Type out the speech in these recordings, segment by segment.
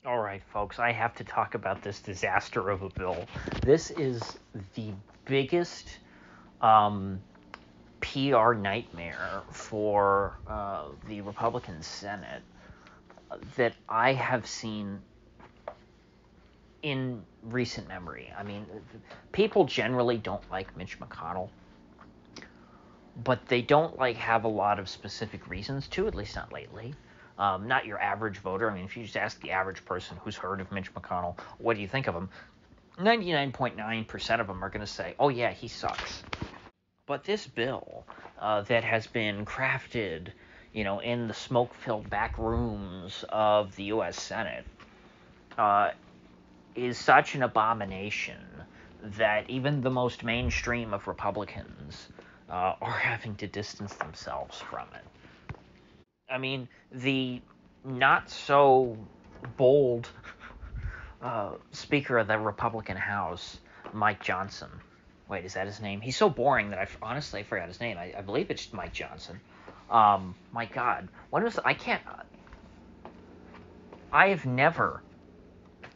All right, folks, I have to talk about this disaster of a bill. This is the biggest um, PR nightmare for the Republican Senate that I have seen in recent memory. I mean, people generally don't like Mitch McConnell, but they don't have a lot of specific reasons to, at least not lately. Not your average voter. I mean, if you just ask the average person who's heard of Mitch McConnell, what do you think of him? 99.9% of them are going to say, oh, yeah, he sucks. But this bill that has been crafted, in the smoke-filled back rooms of the U.S. Senate uh, is such an abomination that even the most mainstream of Republicans are having to distance themselves from it. I mean, the not so bold Speaker of the Republican House, Mike Johnson. Wait, is that his name? He's so boring that honestly forgot his name. I believe it's Mike Johnson. My God, when was I can't. I have never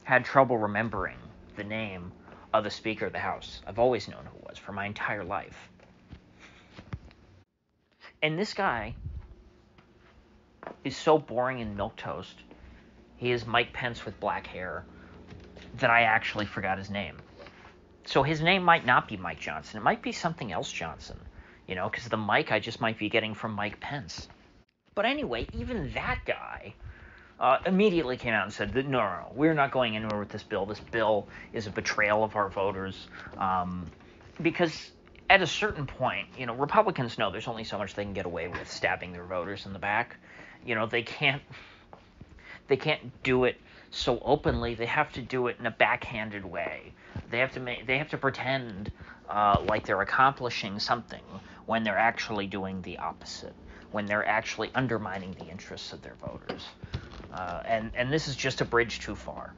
had trouble remembering the name of the Speaker of the House. I've always known who it was for my entire life. And this guy is so boring and milquetoast. He is Mike Pence with black hair that I actually forgot his name. So his name might not be Mike Johnson. It might be something else Johnson, because the Mike I just might be getting from Mike Pence. But anyway, even that guy immediately came out and said that no, we're not going anywhere with this bill. This bill is a betrayal of our voters. Because at a certain point, Republicans know there's only so much they can get away with stabbing their voters in the back. They can't do it so openly. They have to do it in a backhanded way. They have to pretend like they're accomplishing something when they're actually doing the opposite, when they're actually undermining the interests of their voters. And this is just a bridge too far.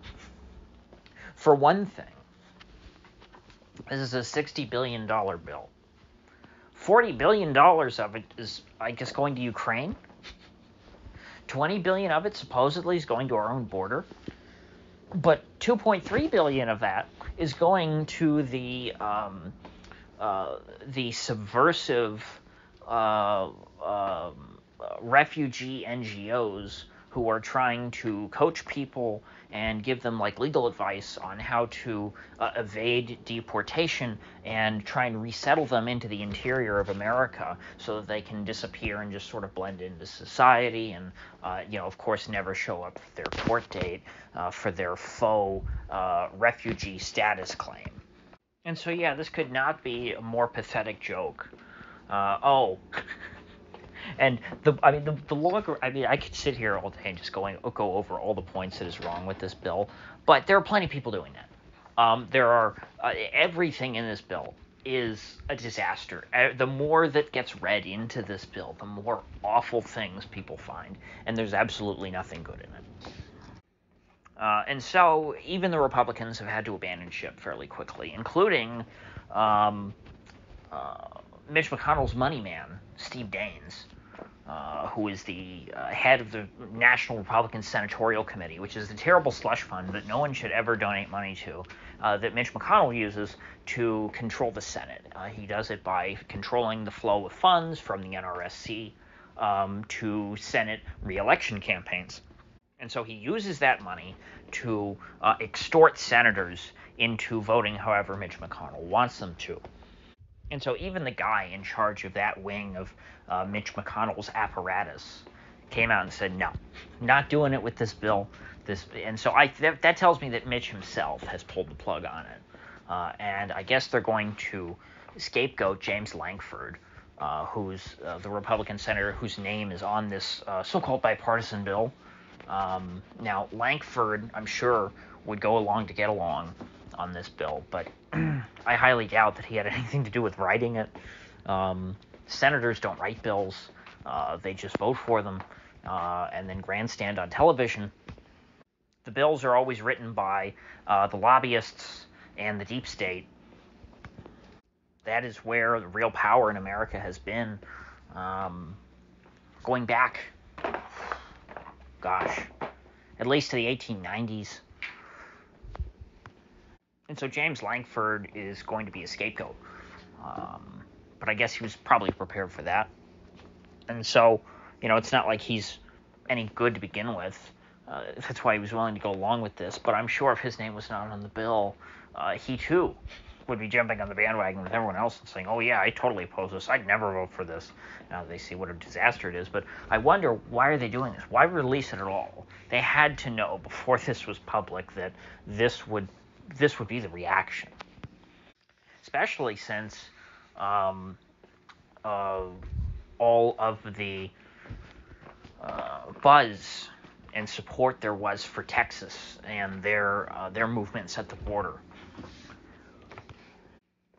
For one thing, this is a $60 billion bill. $40 billion of it is, I guess, going to Ukraine. 20 billion of it supposedly is going to our own border, but 2.3 billion of that is going to the subversive uh, uh, refugee NGOs who are trying to coach people and give them legal advice on how to evade deportation and try and resettle them into the interior of America so that they can disappear and just sort of blend into society and of course never show up for their court date for their faux refugee status claim. And so yeah, this could not be a more pathetic joke. Oh, and the longer, I could sit here all day and just go over all the points that is wrong with this bill, but there are plenty of people doing that. There are everything in this bill is a disaster. The more that gets read into this bill, the more awful things people find, and there's absolutely nothing good in it. And so even the Republicans have had to abandon ship fairly quickly, including um, uh, Mitch McConnell's money man, Steve Daines, who is the head of the National Republican Senatorial Committee, which is the terrible slush fund that no one should ever donate money to, that Mitch McConnell uses to control the Senate. He does it by controlling the flow of funds from the NRSC to Senate reelection campaigns. And so he uses that money to extort senators into voting however Mitch McConnell wants them to. And so even the guy in charge of that wing of Mitch McConnell's apparatus came out and said, no, not doing it with this bill. And so that tells me that Mitch himself has pulled the plug on it. And I guess they're going to scapegoat James Langford, who's the Republican senator whose name is on this so-called bipartisan bill. Now, Langford, I'm sure, would go along to get along on this bill, but I highly doubt that he had anything to do with writing it. Senators don't write bills, they just vote for them and then grandstand on television. The bills are always written by the lobbyists and the deep state. That is where the real power in America has been, going back, gosh, at least to the 1890s. And so James Langford is going to be a scapegoat. But I guess he was probably prepared for that. And so, it's not like he's any good to begin with. That's why he was willing to go along with this. But I'm sure if his name was not on the bill, he too would be jumping on the bandwagon with everyone else and saying, oh yeah, I totally oppose this. I'd never vote for this. Now they see what a disaster it is. But I wonder, why are they doing this? Why release it at all? They had to know before this was public that this would be the reaction. Especially since all of the buzz and support there was for Texas and their movements at the border.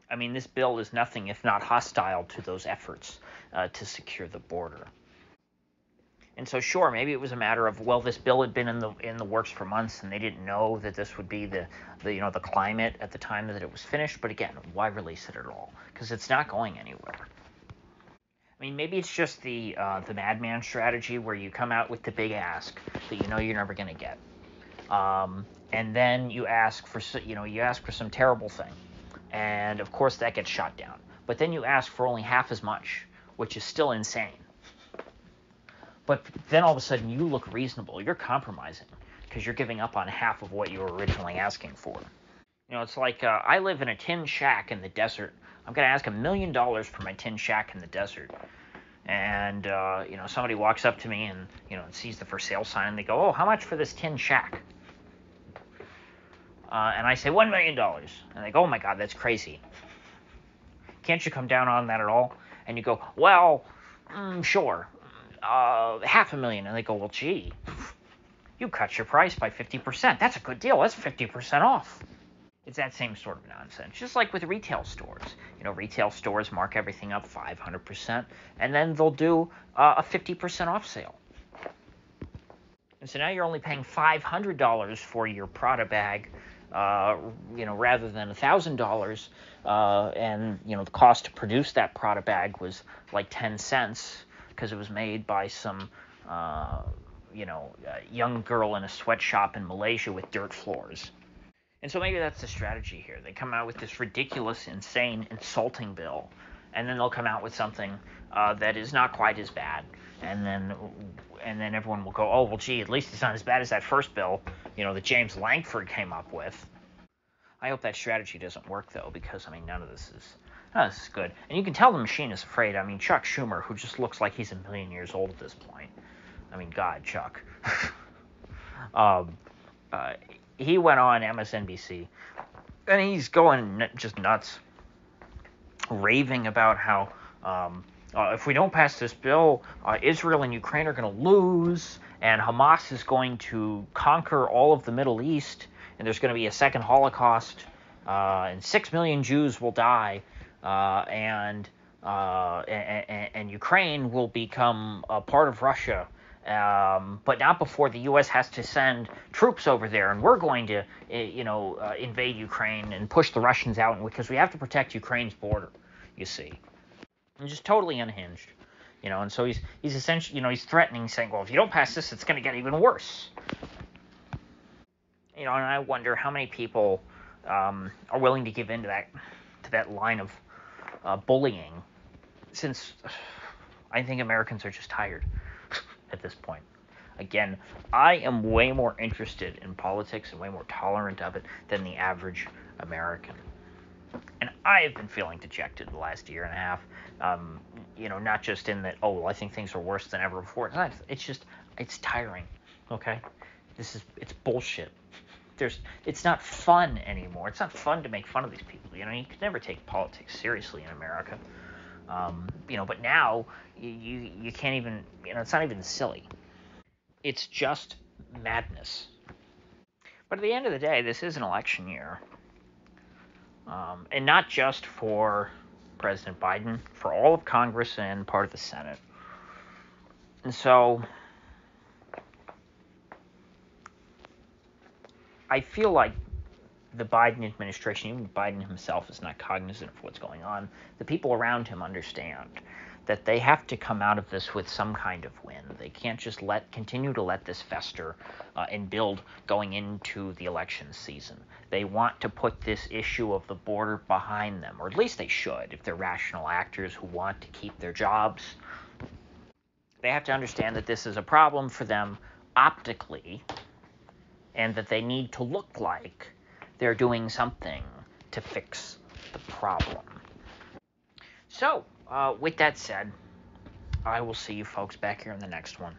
I mean, this bill is nothing if not hostile to those efforts to secure the border. And so, sure, maybe it was a matter of, well, this bill had been in the works for months, and they didn't know that this would be the climate at the time that it was finished. But again, why release it at all? Because it's not going anywhere. I mean, maybe it's just the madman strategy where you come out with the big ask that you know you're never going to get, and then you ask for some terrible thing, and of course that gets shot down. But then you ask for only half as much, which is still insane. But then all of a sudden you look reasonable. You're compromising because you're giving up on half of what you were originally asking for. It's like I live in a tin shack in the desert. I'm going to ask $1 million for my tin shack in the desert. And, somebody walks up to me and, sees the for sale sign and they go, oh, how much for this tin shack? And I say $1 million. And they go, oh my God, that's crazy. Can't you come down on that at all? And you go, well, sure. $500,000. And they go, well, gee, you cut your price by 50%. That's a good deal. That's 50% off. It's that same sort of nonsense. Just like with retail stores. Retail stores mark everything up 500%, and then they'll do a 50% off sale. And so now you're only paying $500 for your Prada bag, rather than $1,000. And the cost to produce that Prada bag was like 10 cents because it was made by some young girl in a sweatshop in Malaysia with dirt floors. And so maybe that's the strategy here. They come out with this ridiculous, insane, insulting bill, and then they'll come out with something that is not quite as bad, and then everyone will go, oh, well, gee, at least it's not as bad as that first bill, that James Langford came up with. I hope that strategy doesn't work, though, because, none of this is good. And you can tell the machine is afraid. Chuck Schumer, who just looks like he's a million years old at this point. God, Chuck. He went on MSNBC, and he's going just nuts, raving about how if we don't pass this bill, Israel and Ukraine are going to lose, and Hamas is going to conquer all of the Middle East, and there's going to be a second Holocaust, and 6 million Jews will die, and Ukraine will become a part of Russia. But not before the U.S. has to send troops over there, and we're going to, invade Ukraine and push the Russians out, because we have to protect Ukraine's border, you see. And just totally unhinged, and so he's essentially, he's threatening, saying, well, if you don't pass this, it's going to get even worse. And I wonder how many people are willing to give in to that line of bullying, since I think Americans are just tired at this point. Again, I am way more interested in politics and way more tolerant of it than the average American. And I have been feeling dejected the last year and a half. Not just in that, I think things are worse than ever before. It's tiring. Okay? It's bullshit. It's not fun anymore. It's not fun to make fun of these people. You could never take politics seriously in America. But now you can't even, it's not even silly. It's just madness. But at the end of the day, this is an election year. And not just for President Biden, for all of Congress and part of the Senate. And so I feel like the Biden administration, even Biden himself, is not cognizant of what's going on. The people around him understand that they have to come out of this with some kind of win. They can't just continue to let this fester and build going into the election season. They want to put this issue of the border behind them, or at least they should, if they're rational actors who want to keep their jobs. They have to understand that this is a problem for them optically, and that they need to look like they're doing something to fix the problem. So, with that said, I will see you folks back here in the next one.